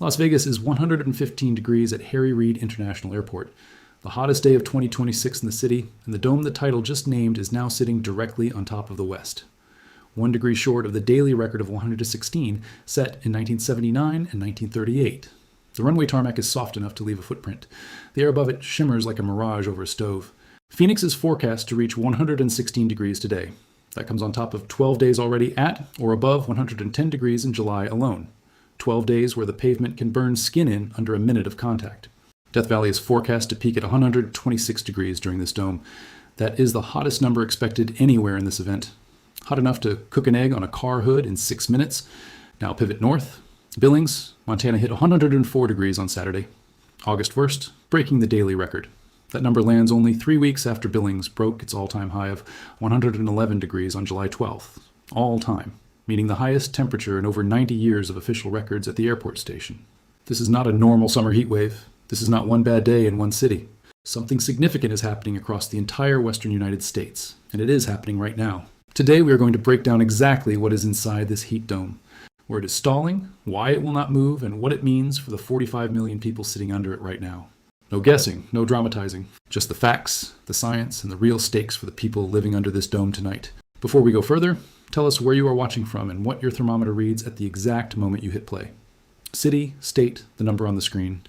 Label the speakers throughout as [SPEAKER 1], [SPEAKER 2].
[SPEAKER 1] Las Vegas is 115 degrees at Harry Reid International Airport. The hottest day of 2026 in the city, and the dome the title just named is now sitting directly on top of the west. 1 degree short of the daily record of 116 set in 1979 and 1938. The runway tarmac is soft enough to leave a footprint. The air above it shimmers like a mirage over a stove. Phoenix is forecast to reach 116 degrees today. That comes on top of 12 days already at or above 110 degrees in July alone. 12 days where the pavement can burn skin in under a minute of contact. Death Valley is forecast to peak at 126 degrees during this dome. That is the hottest number expected anywhere in this event. Hot enough to cook an egg on a car hood in 6 minutes. Now pivot north. Billings, Montana hit 104 degrees on Saturday. August 1st, breaking the daily record. That number lands only 3 weeks after Billings broke its all-time high of 111 degrees on July 12th. All time, meaning the highest temperature in over 90 years of official records at the airport station. This is not a normal summer heat wave. This is not one bad day in one city. Something significant is happening across the entire western United States, and it is happening right now. Today we are going to break down exactly what is inside this heat dome, where it is stalling, why it will not move, and what it means for the 45 million people sitting under it right now. No guessing, no dramatizing, just the facts, the science, and the real stakes for the people living under this dome tonight. Before we go further, tell us where you are watching from and what your thermometer reads at the exact moment you hit play. City, state, the number on the screen.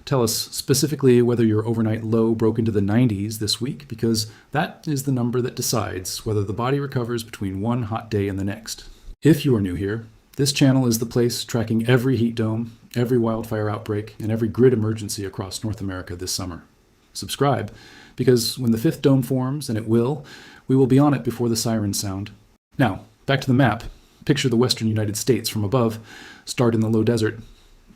[SPEAKER 1] Tell us specifically whether your overnight low broke into the 90s this week, because that is the number that decides whether the body recovers between one hot day and the next. If you are new here, this channel is the place tracking every heat dome, every wildfire outbreak, and every grid emergency across North America this summer. Subscribe, because when the fifth dome forms, and it will, we will be on it before the sirens sound. Now, back to the map. Picture the western United States from above. Start in the low desert.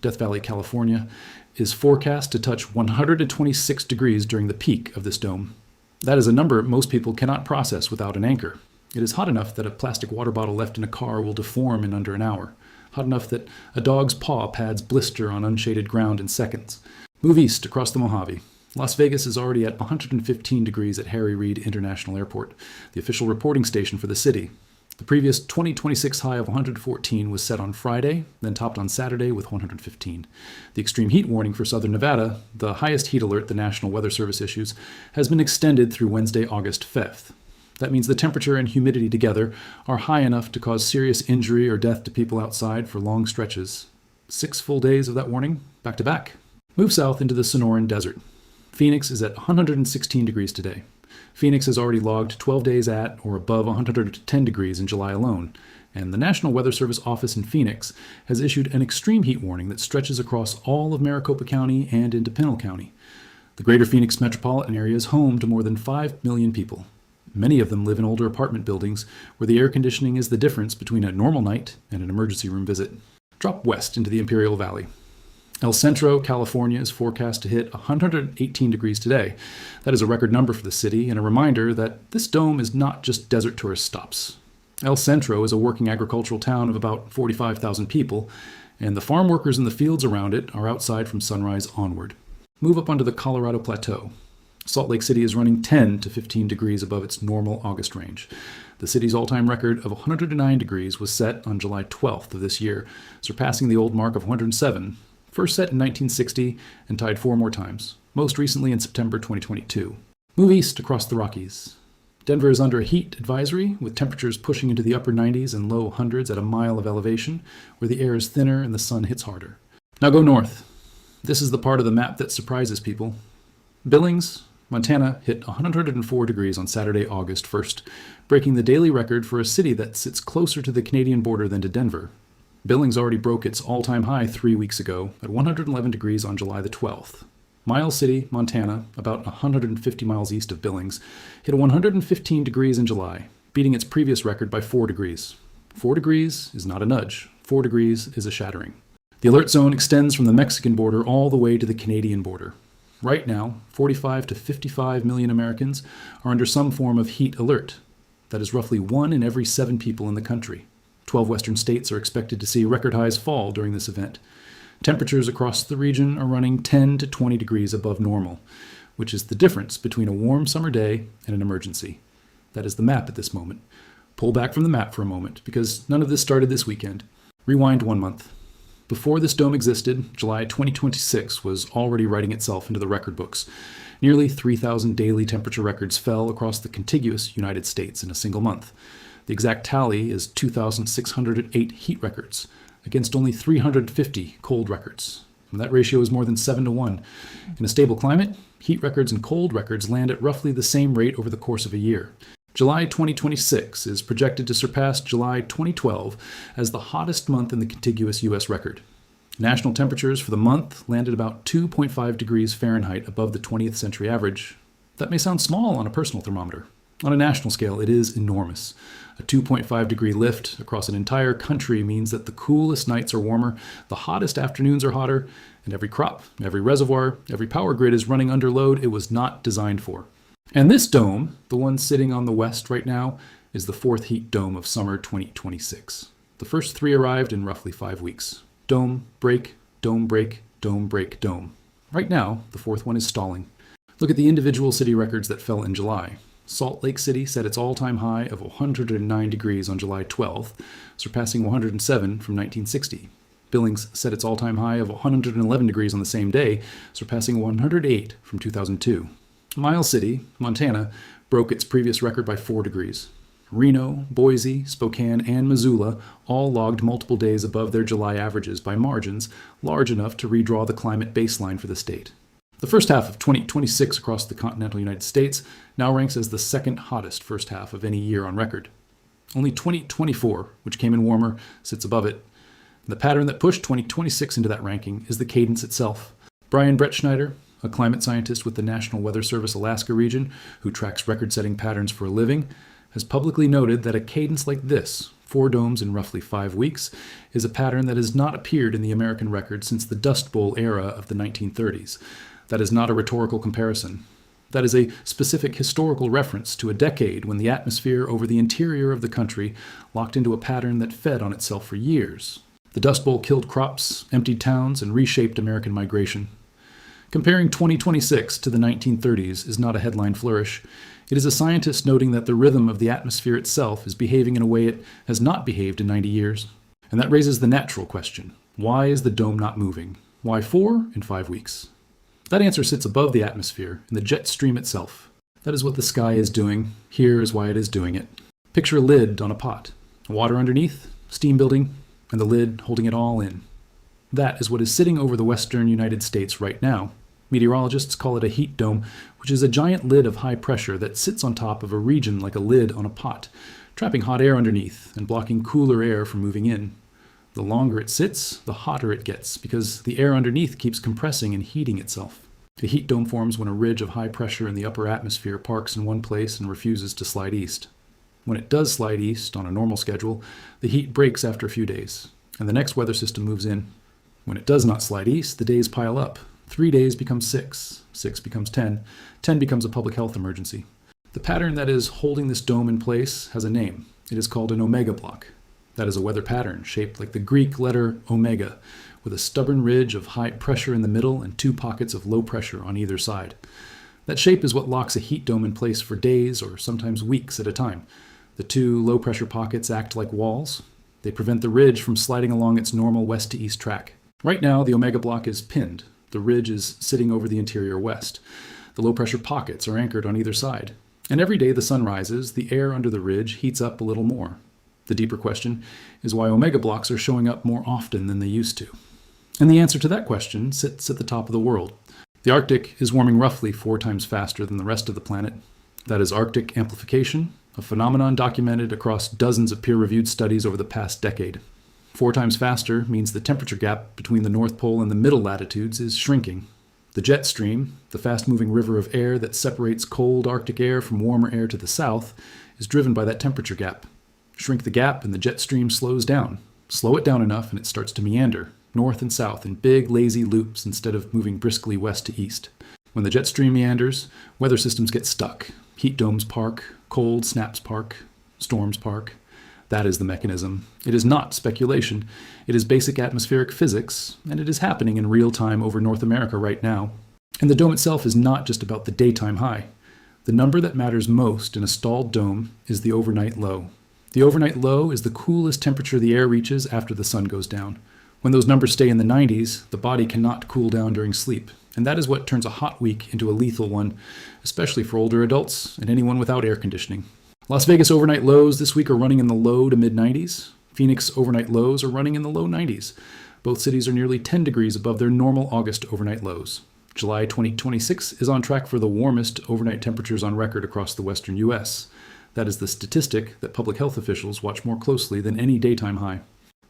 [SPEAKER 1] Death Valley, California, is forecast to touch 126 degrees during the peak of this dome. That is a number most people cannot process without an anchor. It is hot enough that a plastic water bottle left in a car will deform in under an hour. Hot enough that a dog's paw pads blister on unshaded ground in seconds. Move east across the Mojave. Las Vegas is already at 115 degrees at Harry Reid International Airport, the official reporting station for the city. The previous 2026 high of 114 was set on Friday, then topped on Saturday with 115. The extreme heat warning for southern Nevada, the highest heat alert the National Weather Service issues, has been extended through Wednesday, August 5th. That means the temperature and humidity together are high enough to cause serious injury or death to people outside for long stretches. 6 full days of that warning, back to back. Move south into the Sonoran Desert. Phoenix is at 116 degrees today. Phoenix has already logged 12 days at or above 110 degrees in July alone, and the National Weather Service office in Phoenix has issued an extreme heat warning that stretches across all of Maricopa County and into Pinal County. The greater Phoenix metropolitan area is home to more than 5 million people. Many of them live in older apartment buildings where the air conditioning is the difference between a normal night and an emergency room visit. Drop west into the Imperial Valley. El Centro, California is forecast to hit 118 degrees today. That is a record number for the city and a reminder that this dome is not just desert tourist stops. El Centro is a working agricultural town of about 45,000 people, and the farm workers in the fields around it are outside from sunrise onward. Move up onto the Colorado Plateau. Salt Lake City is running 10 to 15 degrees above its normal August range. The city's all-time record of 109 degrees was set on July 12th of this year, surpassing the old mark of 107, first set in 1960 and tied 4 more times, most recently in September 2022. Move east across the Rockies. Denver is under a heat advisory, with temperatures pushing into the upper 90s and low hundreds at a mile of elevation, where the air is thinner and the sun hits harder. Now go north. This is the part of the map that surprises people. Billings, Montana hit 104 degrees on Saturday, August 1st, breaking the daily record for a city that sits closer to the Canadian border than to Denver. Billings already broke its all-time high 3 weeks ago at 111 degrees on July the 12th. Miles City, Montana, about 150 miles east of Billings, hit 115 degrees in July, beating its previous record by 4 degrees. 4 degrees is not a nudge. 4 degrees is a shattering. The alert zone extends from the Mexican border all the way to the Canadian border. Right now, 45 to 55 million Americans are under some form of heat alert. That is roughly 1 in every 7 people in the country. 12 western states are expected to see record highs fall during this event. Temperatures across the region are running 10 to 20 degrees above normal, which is the difference between a warm summer day and an emergency. That is the map at this moment. Pull back from the map for a moment, because none of this started this weekend. Rewind 1 month. Before this dome existed, July 2026 was already writing itself into the record books. Nearly 3,000 daily temperature records fell across the contiguous United States in a single month. The exact tally is 2,608 heat records against only 350 cold records. And that ratio is more than 7 to 1. In a stable climate, heat records and cold records land at roughly the same rate over the course of a year. July 2026 is projected to surpass July 2012 as the hottest month in the contiguous U.S. record. National temperatures for the month landed about 2.5 degrees Fahrenheit above the 20th century average. That may sound small on a personal thermometer. On a national scale, it is enormous. A 2.5 degree lift across an entire country means that the coolest nights are warmer, the hottest afternoons are hotter, and every crop, every reservoir, every power grid is running under load it was not designed for. And this dome, the one sitting on the west right now, is the fourth heat dome of summer 2026. The first three arrived in roughly 5 weeks. Dome, break, dome, break, dome, break, dome. Right now, the fourth one is stalling. Look at the individual city records that fell in July. Salt Lake City set its all-time high of 109 degrees on July 12th, surpassing 107 from 1960. Billings set its all-time high of 111 degrees on the same day, surpassing 108 from 2002. Miles City, Montana, broke its previous record by 4 degrees. Reno, Boise, Spokane, and Missoula all logged multiple days above their July averages by margins large enough to redraw the climate baseline for the state. The first half of 2026 across the continental United States now ranks as the second hottest first half of any year on record. Only 2024, which came in warmer, sits above it. The pattern that pushed 2026 into that ranking is the cadence itself. Brian Brettschneider, a climate scientist with the National Weather Service Alaska region who tracks record-setting patterns for a living, has publicly noted that a cadence like this, 4 domes in roughly 5 weeks, is a pattern that has not appeared in the American record since the Dust Bowl era of the 1930s. That is not a rhetorical comparison. That is a specific historical reference to a decade when the atmosphere over the interior of the country locked into a pattern that fed on itself for years. The Dust Bowl killed crops, emptied towns, and reshaped American migration. Comparing 2026 to the 1930s is not a headline flourish. It is a scientist noting that the rhythm of the atmosphere itself is behaving in a way it has not behaved in 90 years. And that raises the natural question. Why is the dome not moving? Why 4 in 5 weeks? That answer sits above the atmosphere in the jet stream itself. That is what the sky is doing. Here is why it is doing it. Picture a lid on a pot. Water underneath, steam building, and the lid holding it all in. That is what is sitting over the western United States right now. Meteorologists call it a heat dome, which is a giant lid of high pressure that sits on top of a region like a lid on a pot, trapping hot air underneath and blocking cooler air from moving in. The longer it sits, the hotter it gets, because the air underneath keeps compressing and heating itself. A heat dome forms when a ridge of high pressure in the upper atmosphere parks in one place and refuses to slide east. When it does slide east on a normal schedule, the heat breaks after a few days, and the next weather system moves in. When it does not slide east, the days pile up. 3 days become 6, 6 becomes 10, 10 becomes a public health emergency. The pattern that is holding this dome in place has a name. It is called an omega block. That is a weather pattern shaped like the Greek letter omega, with a stubborn ridge of high pressure in the middle and 2 pockets of low pressure on either side. That shape is what locks a heat dome in place for days or sometimes weeks at a time. The 2 low pressure pockets act like walls. They prevent the ridge from sliding along its normal west to east track. Right now, the omega block is pinned. The ridge is sitting over the interior west. The low pressure pockets are anchored on either side. And every day the sun rises, the air under the ridge heats up a little more. The deeper question is why omega blocks are showing up more often than they used to. And the answer to that question sits at the top of the world. The Arctic is warming roughly 4 times faster than the rest of the planet. That is Arctic amplification, a phenomenon documented across dozens of peer-reviewed studies over the past decade. 4 times faster means the temperature gap between the North Pole and the middle latitudes is shrinking. The jet stream, the fast-moving river of air that separates cold Arctic air from warmer air to the south, is driven by that temperature gap. Shrink the gap and the jet stream slows down. Slow it down enough and it starts to meander, north and south in big, lazy loops instead of moving briskly west to east. When the jet stream meanders, weather systems get stuck. Heat domes park, cold snaps park, storms park. That is the mechanism. It is not speculation. It is basic atmospheric physics, and it is happening in real time over North America right now. And the dome itself is not just about the daytime high. The number that matters most in a stalled dome is the overnight low. The overnight low is the coolest temperature the air reaches after the sun goes down. When those numbers stay in the 90s, the body cannot cool down during sleep, and that is what turns a hot week into a lethal one, especially for older adults and anyone without air conditioning. Las Vegas overnight lows this week are running in the low to mid-90s. Phoenix overnight lows are running in the low 90s. Both cities are nearly 10 degrees above their normal August overnight lows. July 2026 is on track for the warmest overnight temperatures on record across the western U.S. That is the statistic that public health officials watch more closely than any daytime high.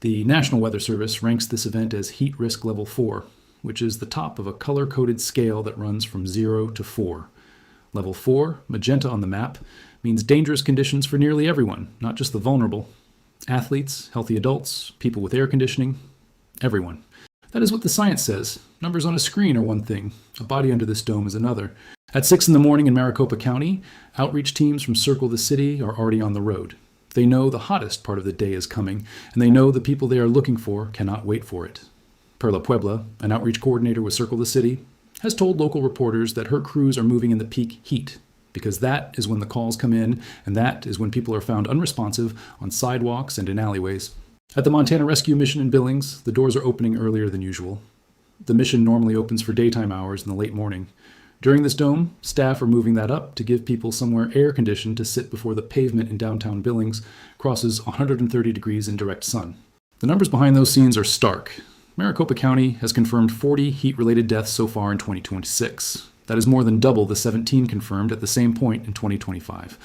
[SPEAKER 1] The National Weather Service ranks this event as Heat Risk Level 4, which is the top of a color-coded scale that runs from 0 to 4. Level 4, magenta on the map, means dangerous conditions for nearly everyone, not just the vulnerable. Athletes, healthy adults, people with air conditioning, everyone. That is what the science says. Numbers on a screen are one thing. A body under this dome is another. At 6 in the morning in Maricopa County, outreach teams from Circle the City are already on the road. They know the hottest part of the day is coming, and they know the people they are looking for cannot wait for it. Perla Puebla, an outreach coordinator with Circle the City, has told local reporters that her crews are moving in the peak heat, because that is when the calls come in, and that is when people are found unresponsive on sidewalks and in alleyways. At the Montana Rescue Mission in Billings, the doors are opening earlier than usual. The mission normally opens for daytime hours in the late morning. During this dome, staff are moving that up to give people somewhere air-conditioned to sit before the pavement in downtown Billings crosses 130 degrees in direct sun. The numbers behind those scenes are stark. Maricopa County has confirmed 40 heat-related deaths so far in 2026. That is more than double the 17 confirmed at the same point in 2025.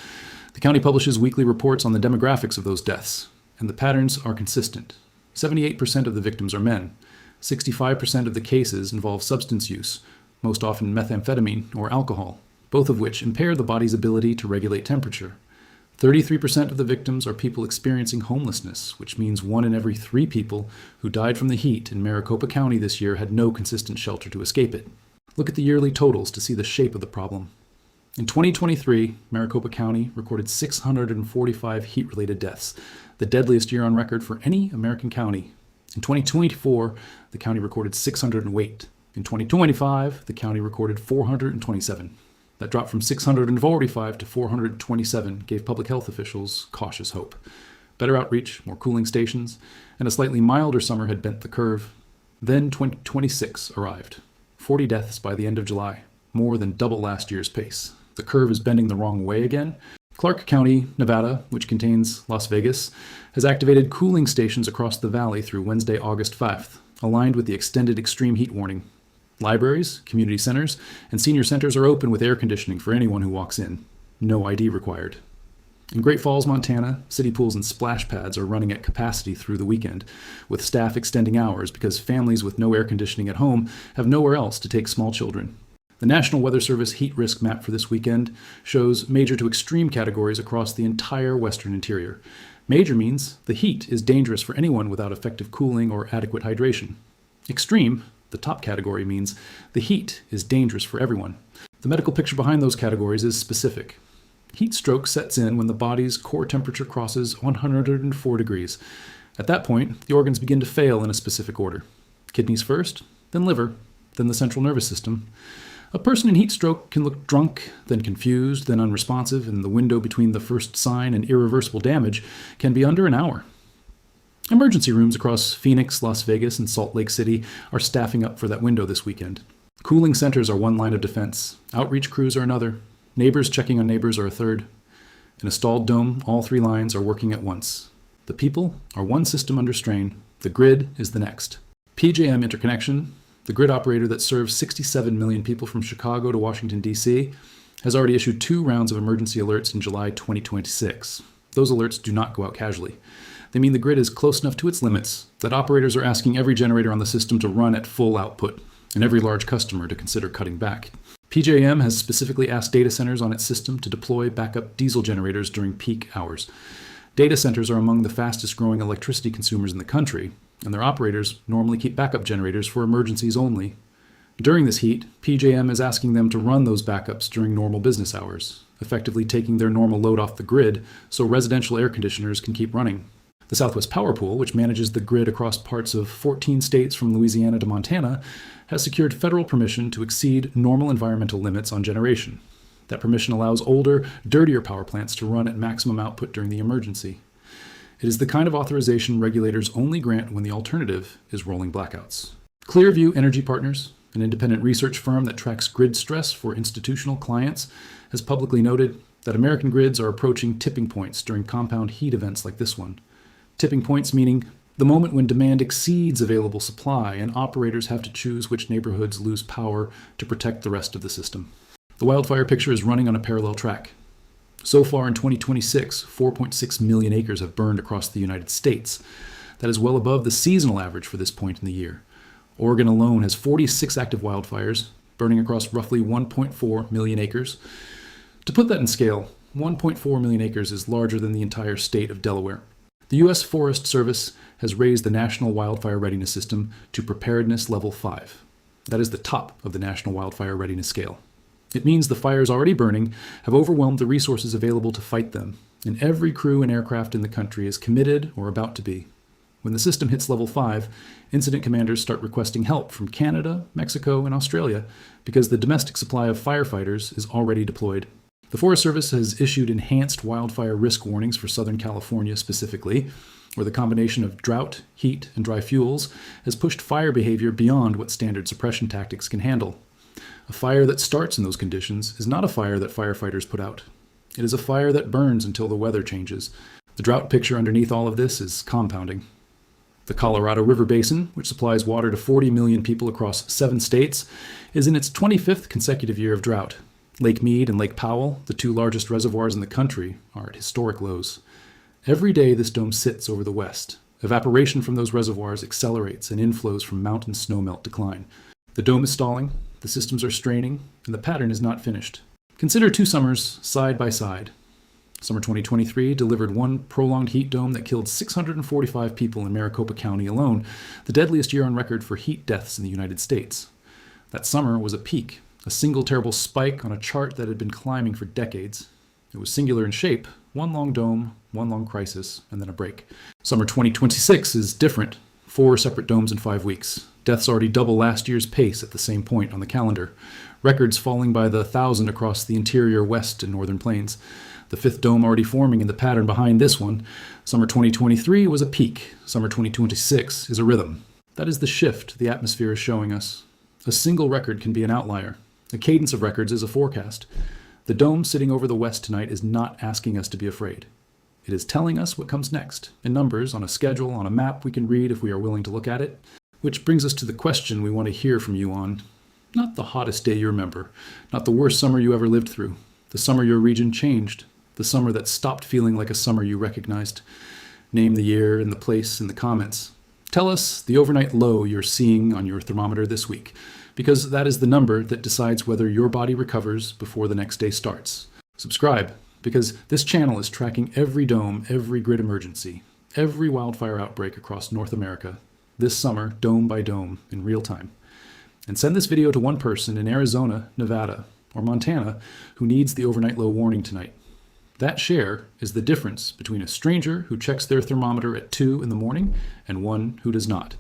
[SPEAKER 1] The county publishes weekly reports on the demographics of those deaths, and the patterns are consistent. 78% of the victims are men. 65% of the cases involve substance use, most often methamphetamine or alcohol, both of which impair the body's ability to regulate temperature. 33% of the victims are people experiencing homelessness, which means 1 in every 3 people who died from the heat in Maricopa County this year had no consistent shelter to escape it. Look at the yearly totals to see the shape of the problem. In 2023, Maricopa County recorded 645 heat-related deaths, the deadliest year on record for any American county. In 2024, the county recorded 608. In 2025, the county recorded 427. That drop from 645 to 427 gave public health officials cautious hope. Better outreach, more cooling stations, and a slightly milder summer had bent the curve. Then 2026 arrived. 40 deaths by the end of July, more than double last year's pace. The curve is bending the wrong way again. Clark County, Nevada, which contains Las Vegas, has activated cooling stations across the valley through Wednesday, August 5th, aligned with the extended extreme heat warning. Libraries, community centers, and senior centers are open with air conditioning for anyone who walks in. No ID required. In Great Falls, Montana, city pools and splash pads are running at capacity through the weekend, with staff extending hours because families with no air conditioning at home have nowhere else to take small children. The National Weather Service heat risk map for this weekend shows major to extreme categories across the entire western interior. Major means the heat is dangerous for anyone without effective cooling or adequate hydration. Extreme, the top category, means the heat is dangerous for everyone. The medical picture behind those categories is specific. Heat stroke sets in when the body's core temperature crosses 104 degrees. At that point, the organs begin to fail in a specific order. Kidneys first, then liver, then the central nervous system. A person in heat stroke can look drunk, then confused, then unresponsive, and the window between the first sign and irreversible damage can be under an hour. Emergency rooms across Phoenix, Las Vegas, and Salt Lake City are staffing up for that window this weekend. Cooling centers are one line of defense. Outreach crews are another. Neighbors checking on neighbors are a third. In a stalled dome, all 3 lines are working at once. The people are one system under strain. The grid is the next. PJM Interconnection, the grid operator that serves 67 million people from Chicago to Washington, D.C., has already issued 2 rounds of emergency alerts in July 2026. Those alerts do not go out casually. They mean the grid is close enough to its limits that operators are asking every generator on the system to run at full output, and every large customer to consider cutting back. PJM has specifically asked data centers on its system to deploy backup diesel generators during peak hours. Data centers are among the fastest growing electricity consumers in the country, and their operators normally keep backup generators for emergencies only. During this heat, PJM is asking them to run those backups during normal business hours, effectively taking their normal load off the grid so residential air conditioners can keep running. The Southwest Power Pool, which manages the grid across parts of 14 states from Louisiana to Montana, has secured federal permission to exceed normal environmental limits on generation. That permission allows older, dirtier power plants to run at maximum output during the emergency. It is the kind of authorization regulators only grant when the alternative is rolling blackouts. Clearview Energy Partners, an independent research firm that tracks grid stress for institutional clients, has publicly noted that American grids are approaching tipping points during compound heat events like this one. Tipping points meaning the moment when demand exceeds available supply and operators have to choose which neighborhoods lose power to protect the rest of the system. The wildfire picture is running on a parallel track. So far in 2026, 4.6 million acres have burned across the United States. That is well above the seasonal average for this point in the year. Oregon alone has 46 active wildfires, burning across roughly 1.4 million acres. To put that in scale, 1.4 million acres is larger than the entire state of Delaware. The U.S. Forest Service has raised the National Wildfire Readiness System to Preparedness Level 5. That is the top of the National Wildfire Readiness Scale. It means the fires already burning have overwhelmed the resources available to fight them, and every crew and aircraft in the country is committed or about to be. When the system hits level 5, incident commanders start requesting help from Canada, Mexico, and Australia because the domestic supply of firefighters is already deployed. The Forest Service has issued enhanced wildfire risk warnings for Southern California specifically, where the combination of drought, heat, and dry fuels has pushed fire behavior beyond what standard suppression tactics can handle. A fire that starts in those conditions is not a fire that firefighters put out. It is a fire that burns until the weather changes. The drought picture underneath all of this is compounding. The Colorado River Basin, which supplies water to 40 million people across 7 states, is in its 25th consecutive year of drought. Lake Mead and Lake Powell, the 2 largest reservoirs in the country, are at historic lows. Every day this dome sits over the west. Evaporation from those reservoirs accelerates and inflows from mountain snowmelt decline. The dome is stalling, the systems are straining, and the pattern is not finished. Consider 2 summers side by side. Summer 2023 delivered one prolonged heat dome that killed 645 people in Maricopa County alone, the deadliest year on record for heat deaths in the United States. That summer was a peak, a single terrible spike on a chart that had been climbing for decades. It was singular in shape, one long dome, one long crisis, and then a break. Summer 2026 is different. 4 separate domes in 5 weeks. Deaths already double last year's pace at the same point on the calendar. Records falling by the 1,000 across the interior west and northern plains. The 5th dome already forming in the pattern behind this one. Summer 2023 was a peak. Summer 2026 is a rhythm. That is the shift the atmosphere is showing us. A single record can be an outlier. A cadence of records is a forecast. The dome sitting over the west tonight is not asking us to be afraid. It is telling us what comes next, in numbers, on a schedule, on a map we can read if we are willing to look at it. Which brings us to the question we want to hear from you on. Not the hottest day you remember, not the worst summer you ever lived through, the summer your region changed, the summer that stopped feeling like a summer you recognized. Name the year and the place in the comments. Tell us the overnight low you're seeing on your thermometer this week, because that is the number that decides whether your body recovers before the next day starts. Subscribe, because this channel is tracking every dome, every grid emergency, every wildfire outbreak across North America, this summer, dome by dome, in real time. And send this video to one person in Arizona, Nevada, or Montana who needs the overnight low warning tonight. That share is the difference between a stranger who checks their thermometer at 2 in the morning and one who does not.